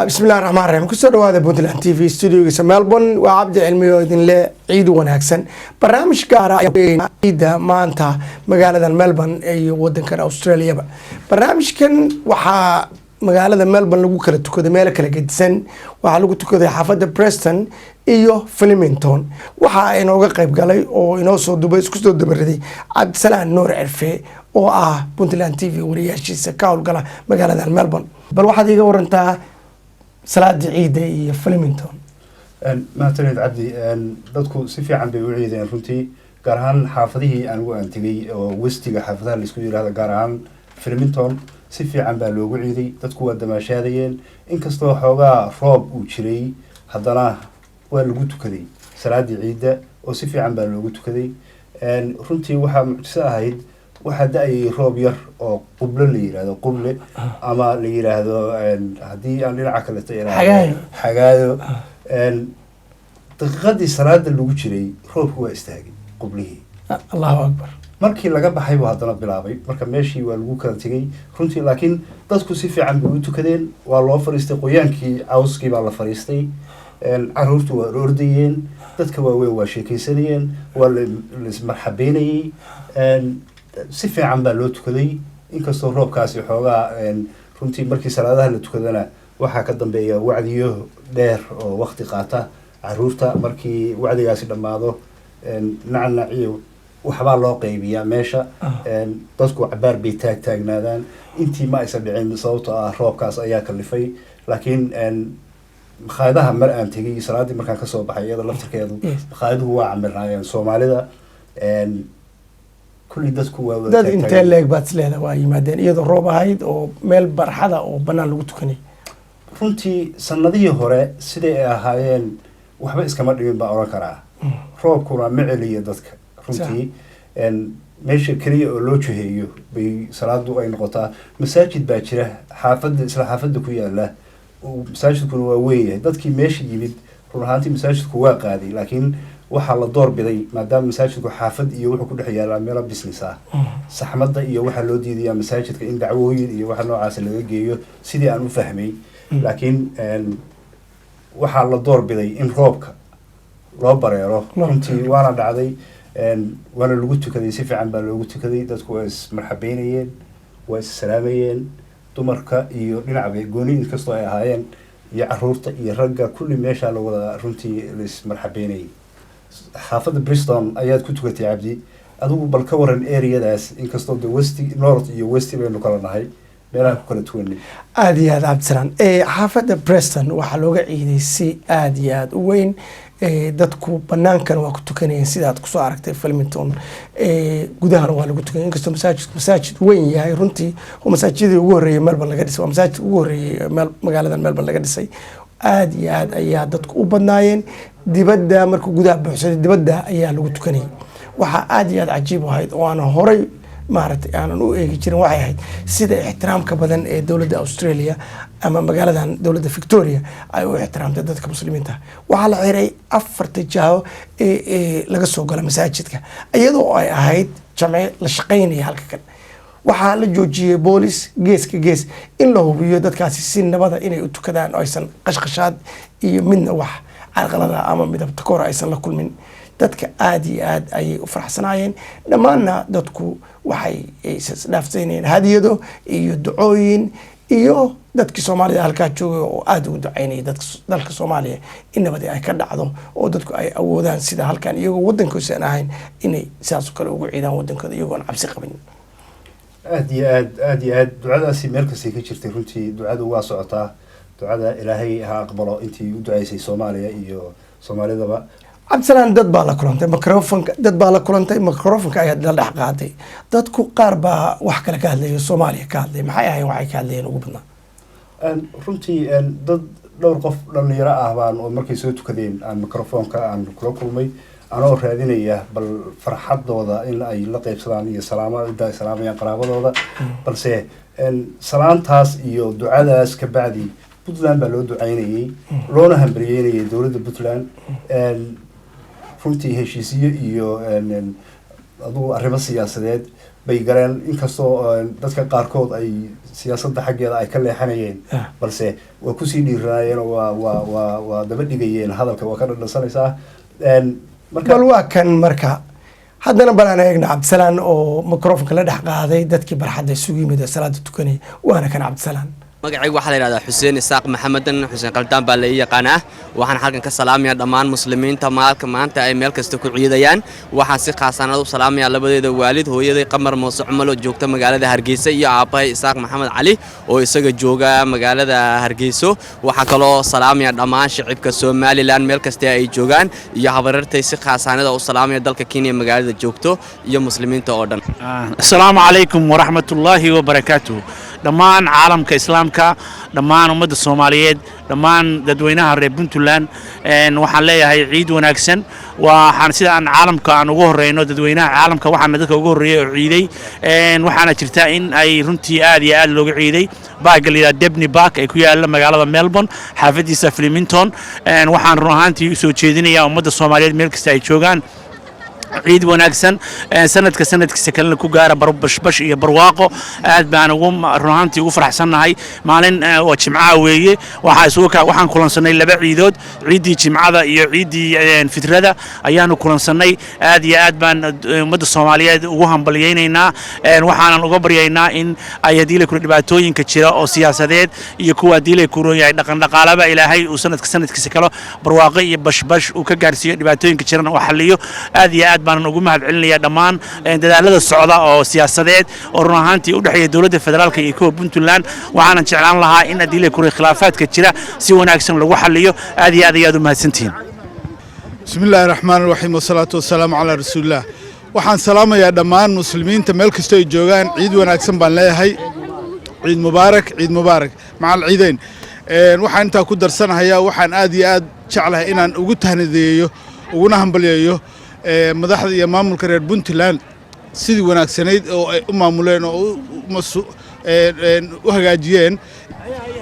بسم الله الرحمن الرحيم كسر هذا بودلان تي في استوديو ملبون وعبد علمي ودين له عيد وناكسن برنامج قارا عيدا ما أنت مقالة ملبون أي ودن كان أستراليا برنامج كان وحا مقالة ملبون لقوا كلا تكود مالك كلا جدسن وحلقوا تكود حافظة بريستون iyo Flemington waxa ay nooga qayb galay oo inoo soo dubay isku soo dabareeday Cabdisalaan Nuur Cirfe oo ah Puntland TV wariyaashiisa ka howlgala magaalada Melbourne bal waxaad iga warantaa salaada ciida iyo Flemington ما تريد عبدي dadku si fiican bay u ciideen runtii gaar ahaan xaafadihii aan ugu antigay oo westiga xaafadaha la isku yiraahdo gaar ahaan Flemington si fiican baa loogu ciiday dadku waa damaashaadayeen inkastoo xoogaa roob uu jiray haddana waa lagu tukaday salaadii ciida oo si fiican baa loogu tukaday runtii waxa mucjiso ahayd waxa daayay roob yar oo qublo la yiraahdo quble ama la yiraahdo hadii aan dhinaca kale tahay xagaayo daqiiqadii salaada lagu jiray roobku waa istaagay qublihii Allahu akbar markii laga baxay buu haddana bilaabay marka meeshii waa lagu kala tagay runtii laakiin dadku si fiican bay u tukadeen waa loo fariistay qoyaankii cawskii baa la fariistay caruurtu waa ordayeen dadka waaweyn waa sheekaysanayeen waa la ismarxabeynayay si fiican baa loo tukaday inkastoo roobkaasi xoogaa runtii markii salaadaha la tukadana waxaa ka dambeeya wacdiyo dheer oo waqti qaata caruurta markii wacdigaasi dhammaado nacnac iyo waxbaa loo qaybiyaa meesha dadku cabaar bay taagnaadaan intii ma aysan dhicin sababtoo ah roobkaas ayaa kalifay laakiin makhaayadaha mar aan tegay salaadii markaan kasoo baxay iyada laftirkeedu makhaayadahu waa camirnaayeen Soomaalida kulli dadku waa wada dad intee leeg baad isleedahay waa yimaadeen iyadoo roob ahayd oo meel barxada oo banaan lagu tukanay runtii sanadihii hore siday ay ahaayeen waxba iskama dhimin baa oran karaa roobkuna ma celiyo dadka runtii meesha kaliya oo loo jiheeyo bay salaadu ay noqotaa masaajid baa jira xaafadda ku yaala masaajidkuna waa weyn yahay dadkii meesha yimid run ahaantii masaajidku waa qaaday laakiin waxaa la door biday maadaama masaajidku xaafad iyo wuxuu ku dhex yaalaa meel business ah saxmadda iyo waxaa loo diidayaa masaajidka in dacwooyin iyo waxa noocaas laga geeyo sidii aan u fahmay laakiin waxaa la door biday in roobka loo bareero runtii waana dhacday waana lagu tukaday si fiican baa loogu tukaday dadku waa ismarxabeynayeen waa is-salaamayeen dumarka iyo dhinacba gooni inkastoo ay ahaayeen iyo caruurta iyo ragga kulli meesha la wada runtii la ismarxabeynayay xaafadda Bristol ayaad ku tukatay Cabdi adigu bal ka waran areadaas inkastoo the west north iyo west baynu kala nahay meelaha ku kala tuwanay aad iyo aad Cabdisalaan xaafadda Bristol waxa looga ciiday si aad iyo aad u weyn dadku banaankan waa ku tukanayeen sidaad ku soo aragtay Flemington gudaha waa lagu tukanay inkastoo masaajid weyn yahay runtii oo masaajidii ugu horeeyay Melbourne laga dhisay masaajid ugu horeeyay magaalada Melbourne laga dhisay aad iyo aad ayaa dadku u badnaayeen dibadda markuu gudaha buuxsaday dibadda ayaa lagu tukanayay waxa aad iyo aad cajiib u ahayd oo aan horay maaragtay aanan u eegi jirin waxay ahayd sida ixtiraamka badan ee dawladda Australia ama magaaladan dawladda Victoria ay u ixtiraamtay dadka muslimiinta waxa la xiray 4 jaaho ee laga soo gala masaajidka iyadoo ay ahayd jamci la shaqeynaya halka kan waxaa la joojiyay boolis geeska gees in la hubiyo dadkaasi si nabada inay u tukadaan oo aysan qashqashaad iyo midna wax carqalada ama midab takoor aysan la kulmin dadka aad iyo aad ayay u faraxsanaayeen dhammaanna dadku waxay isdhaafsanayeen hadiyado iyo ducooyin iyo dadkii Soomaalida halka joogay oo aad ugu ducaynayay dalka Soomaaliya in nabad ay ka dhacdo oo dadku ay awoodaan sida halkan iyagoo wadankooda aan ahayn inay sidaas kale ugu ciidaan wadankooda iyagoo cabsi qabin aad iyo aad ducadaasi meel kasta ka jirtay runtii ducadu waa socotaa ducada Ilaahay ha aqbalo intii u ducaysay Soomaaliya iyo Soomaalidaba Cabdisalaan dad baa la kulantay microphone ayaa la dhex qaaday dadku qaar baa wax kale ka hadlay Soomaaliya ka hadlay maxay ahayn waxay ka hadlayeen ugu badnaa runtii dad dhowr qof dhalinyaro ah baan oo markay soo tukadeen aan microphone-ka aan kula kulmay anoo raadinaya bal farxadooda in ay la qaybsadaan iyo salaamayaan qaraabadooda balse salaantaas iyo ducadaas ka bacdi Puntland baa loo ducaynayay loona hambalyeynayay dawladda Puntland runtii heshiisiyo iyo adigu arrimo siyaasadeed bay galeen inkastoo dadka qaarkood ay siyaasadda xaggeeda ay ka leexanayeen balse waa kusii dhiiranaayeen oo waa daba dhigayeen hadalka waa ka dhadhansanaysaa bal waa kan marka haddana bal aan eegna cabdisalaan oo microfonka la dhex qaaday dadkii barxadda isugu yimid ee salaada tukanaya waana kan cabdisalaan magacaygu waxaa la yidhahdaa xuseen isaaq maxamedan xuseen qaldaan baa la ii yaqaanaa waxaan halkan ka salaamayaa dhammaan muslimiinta maanta ay meel kasta ku ciidayaan waxaan si khaasanad u salaamayaa labadeeda waalid hooyaday qamar muuse cumar oo joogta magaalada hargeysa iyo aabbahay isaaq maxamed cali oo isaga jooga magaalada hargeyso waxaa kaloo salaamayaa dhammaan shacibka somalilan meel kasta ay joogaan iyo habareertay si khaasanada u salaamaya dalka kenya magaalada joogto iyo muslimiinta oo dhan assalaamu calaykum waraxmatullaahi wabarakaatuh dhammaan caalamka islaamka dhammaan ummadda Soomaaliyeed dhammaan dadweynaha reer Puntland waxaan leeyahay ciid wanaagsan waxaan sida aan caalamka aan ugu horeyno dadweynaha caalamka waxaan dadka ugu horeeyay oo ciiday waxaana jirta in ay runtii aad iyo aad looga ciiday baagalida Debney Park ay ku yaala magaalada Melbourne xaafadiisa Flemington waxaan run ahaantii soo jeedinayaa ummadda Soomaaliyeed meel kasta ay joogaan ciid wanaagsan sanadkiisa kalena ku gaara bashbash iyo barwaaqo aad baan ugu runaantii ugu faraxsanahay maalin oo jimcaha weeye waxaan kulansanay laba ciidood ciidii jimcada iyo ciidii fitrada ayaanu kulansanay aad iyo aad baan ummadda Soomaaliyeed ugu hambalyeynaa waxaanan uga baryaynaa in ay hadii la ku dhibaatooyinka jira oo siyaasadeed iyo kuwa hadii la ku rooyay dhaqan dhaqaalaba ilaahay uu sanadkiisa kale barwaaqo iyo bashbash uu ka gaarsiiyo dhibaatooyinka jirana oo xalliyo aad iyo aad baan ugu mahad celinayaa dhammaan dadaalada socda oo siyaasadeed oo run ahaantii u dhaxeeya dawladda federaalka iyo kuwa Puntland waxaan jeclaan lahaa in hadii la ku khilaafaadka jira si wanaagsan lagu xalliyo aad iyo aad u mahadsantiin bismillaahir rahmaanir rahiim wasalaatu wasalaamu ala rasuulillah waxaan salaamayaa dhammaan muslimiinta meel kasta ay joogaan ciid wanaagsan baan leeyahay ciid mubaarak macal ciidayn waxaan inta ku darsanayaa waxaan aad iyo aad jeclahay inaan ugu tahnideeyo uguna hambalyeeyo madaxda iyo maamulka reer Puntland sidii wanaagsanayd oo ay u maamuleen oo u hagaajiyeen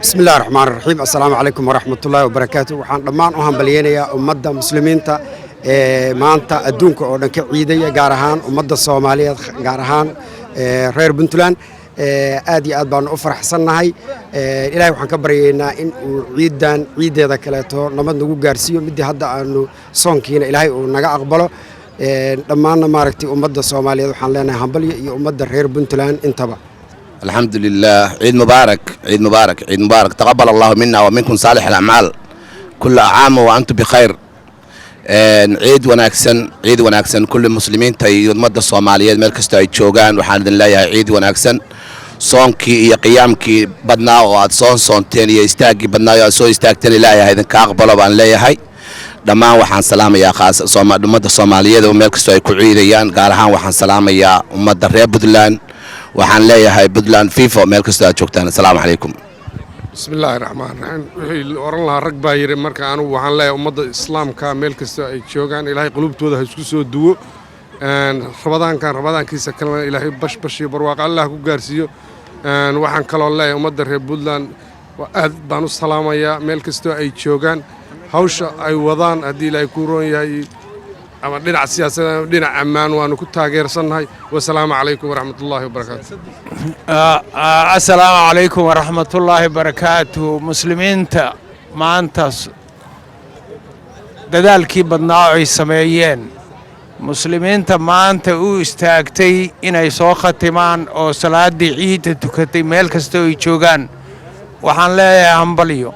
bismillaahir rahmaanir rahiim assalaamu calaykum waraxmatullaahi wabarakaatuh waxaan dhammaan u hambalyeynayaa ummadda muslimiinta maanta adduunka oo dhan ka ciidaya gaar ahaan ummadda Soomaaliyeed gaar ahaan reer Puntland aad iyo aad baan u faraxsanahay ilaahay waxaan ka baryaynaa in uu ciideeda kaleeto nabad nagu gaarsiiyo midii hadda aanu soonkiina ilaahay uu naga aqbalo dhammaanna maaragtay ummadda Soomaaliyeed waxaan leenahay hambalyo iyo ummadda reer Puntland intaba alxamdulillaah ciid mubaarak taqabbal allahu minna wa minkum saalih al-a'maal kullu aam wa antum bikhayr ciid wanaagsan kullu muslimiinta iyo ummadda Soomaaliyeed meel kasta ay joogaan waxaan idin leeyahay ciid wanaagsan soonkii iyo qiyaamkii badnaa oo aad soonteen iyo istaagii badnaa oo aad soo istaagteen ilaahay idinka aqbalo baan leeyahay dhammaan waxaan salaamayaa ummadda Soomaaliyeed oo meel kasta ay ku ciidayaan gaar ahaan waxaan salaamayaa ummadda reer Puntland waxaan leeyahay Puntland FIFA meel kasta aad joogtaan assalaamu calaykum bismillaahir rahmaanir rahiim wixii oran lahaa rag baa yiri marka anigu waxaan leeyahay ummadda islaamka meel kasta ay joogaan ilaahay qulubtooda ha isku soo duwo rabadaankiisa kalena ilaahay bashbash iyo barwaaqo Allah ku gaarsiiyo waxaan kaloo leeyahay ummadda reer Puntland aad baan u salaamayaa meel kasta ay joogaan hawsha ay wadaan hadii ilaahay ku roon yahay ama dhinac siyaasadeed dhinac ammaan waanu ku taageersanahay wassalaamu calaykum waraxmatullaahi wabarakaatuh assalaamu calaykum waraxmatullaahi wabarakaatuh muslimiinta maanta dadaalkii badnaa ay sameeyeen muslimiinta maanta u istaagtay inay soo khatimaan oo salaadii ciidda tukatay meel kasta ay joogaan waxaan leeyahay hambalyo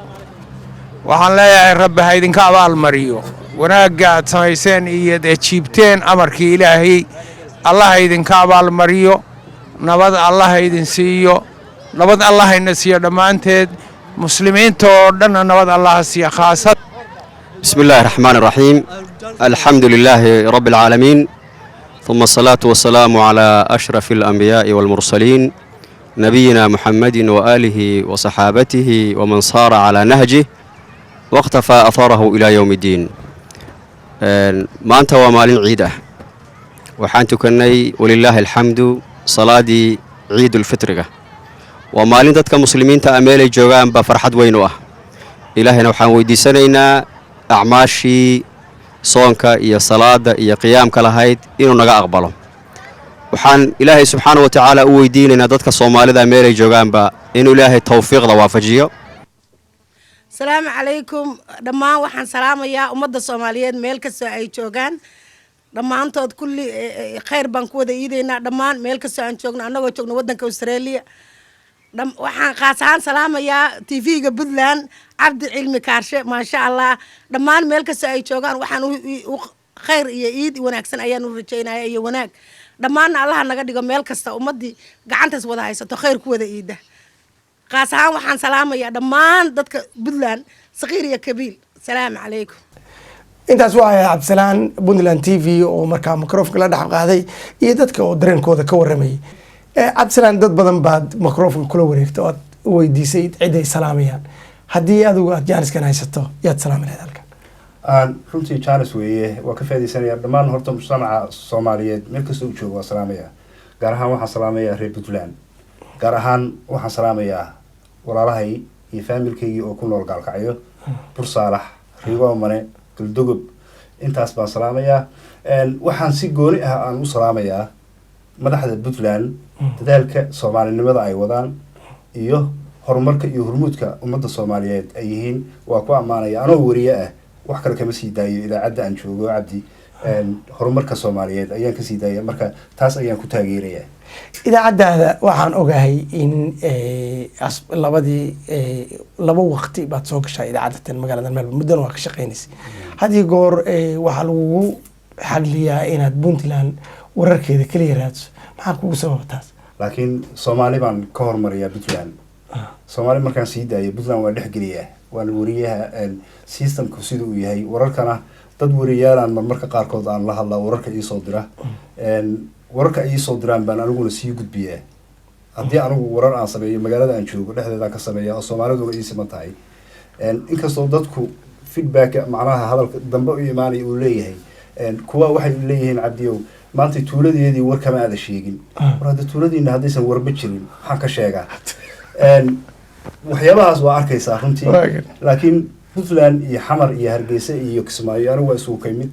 waxaan leeyahay rabbi ha idinka abaalmariyo wanaagga aad samayseen iyo ajiibteen amarkii ilaahay Allah idinka abaalmariyo nabad Allah idin siiyo nabad Allah ina siiyo dhamaanteed muslimiinta oo dhan nabad Allah siiyo khaasad bismillaahir rahmaanir rahiim alxamdulillaahi rabbil caalamiin ثم الصلاة والسلام على أشرف الأنبياء والمرسلين نبينا محمد وآله وصحابته ومن صار على نهجه واقتفى أثاره إلى يوم الدين maanta waa maalin ciid ah waxaan tukannay walillaahi alxamdu salaadii ciidul fitriga waa maalin dadka muslimiinta ah meelay joogaan ba farxad weyn u ah ilaahayna waxaan weydiisanaynaa acmaashii soonka iyo salaada iyo qiyaamka lahayd inuu naga aqbalo waxaan ilaahay subxaana wa tacaala u weydiinaynaa dadka soomaalida meelay joogaanba inuu ilaahay tawfiiqda waafajiyo. asalaamu calaykum dhammaan waxaan salaamayaa ummadda soomaaliyeed meel kastoo ay joogaan dhammaantood kulli khayr baan ku wada iidaynaa dhammaan meel kastoo aan joogno annagoo joogno waddanka australia waxaan khaas ahaan salaamayaa tv-ga puntland cabdi cilmi kaarshe maasha allah dhammaan meel kastoo ay joogaan waxaan khayr iyo iid wanaagsan ayaan u rajaynaya iyo wanaag dhammaanna allaha naga dhigo meel kasta ummaddii gacantaas wada haysato khayr ku wada iida khaas ahaan waxaan salaamayaa dhammaan dadka puntland saqiir iyo kabiil asalaamu calaykum intaas waa cabdisalaan puntland t v oo markaa microfonka la dhex qaaday iyo dadka oo dareenkooda ka waramayay cabdisalaan dad badan baad microfonka kula wareegta oad u weydiisay ciday salaamayaan haddii adigu aad jaaniskan haysato yaad salaami lahayd halkan runtii jaanis weeye waa ka faaidaysanaya dhammaan horta mujtamaca soomaaliyeed meel kasta u joogo waa salaamaya gaar ahaan waxaan salaamayaa reer puntland gaar ahaan waxaan salaamayaa walaalahay iyo faamilkaygii oo ku nool gaalkacyo bursaalax riigoomane galdogob intaas baan salaamayaa waxaan si gooni ah aan u salaamayaa madaxda puntland dadaalka soomaalinimada ay wadaan iyo horumarka iyo hormuudka ummadda soomaaliyeed ay yihiin waa ku ammaanaya anoo wariye ah wax kale kama sii daayo idaacadda aan joogo cabdi horumarka soomaaliyeed ayaan kasii daaya marka taas ayaan ku taageerayaa idaacaddaada waxaan ogahay in laba waqti baad soo gashaa idaacadatan magaalada melbourne muddana waa ka shaqeynaysay haddii goor waxaa lagugu xagliyaa inaad puntland wararkeeda keliya raadso maxaa kugu sababa taas laakiin soomaali baan ka hormariyaa puntland soomaali markaan sii daayo puntland waa dhexgeliyaa waana wariyaha systemku sida uu yahay wararkana dad wariyaalaan marmarka qaarkood aan la hadlaa wararka iisoo dira wararka ay iisoo diraan baan aniguna sii gudbiyaa haddii anigu warar aan sameeyo magaalada aan joogo dhexdeedaan ka sameeya oo soomaaliduna ii siman tahay inkastoo dadku feedback macnaha hadalka dambe u imaanaya uu leeyahay kuwa waxay leeyihiin cabdiyow maanta tuuladeedii war kama aada sheegin war hadda tuuladiina haddaysan warba jirin maxaan ka sheegaa waxyaabahaas waa arkaysaa runtii laakiin puntland iyo xamar iyo hargeysa iyo kismaayo anigu waa isugu kay mid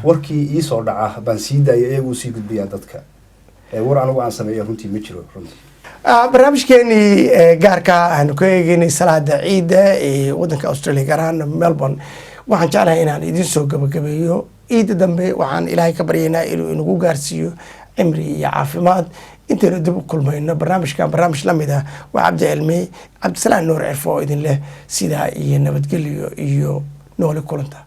warkii iisoo dhaca baan sii daaya iyaguu sii gudbiyaa dadka war anigu aan sameeya runtii ma jiro runtii barnaamijkeenii gaarka aanu ka eegeynay salaada ciidda ee wadanka australia gaar ahaan melbourne waxaan jeclahay inaan idin soo gabagabeeyo ciidda dambe waxaan ilaahay ka baryaynaa inuu inagu gaarsiiyo cimri iyo caafimaad intaynu dib u kulmayno barnaamijkan barnaamij lamid ah waa cabdi cilmi cabdisalaan nuur cirfo oo idin leh sidaa iyo nabadgelyo iyo nooli kulanta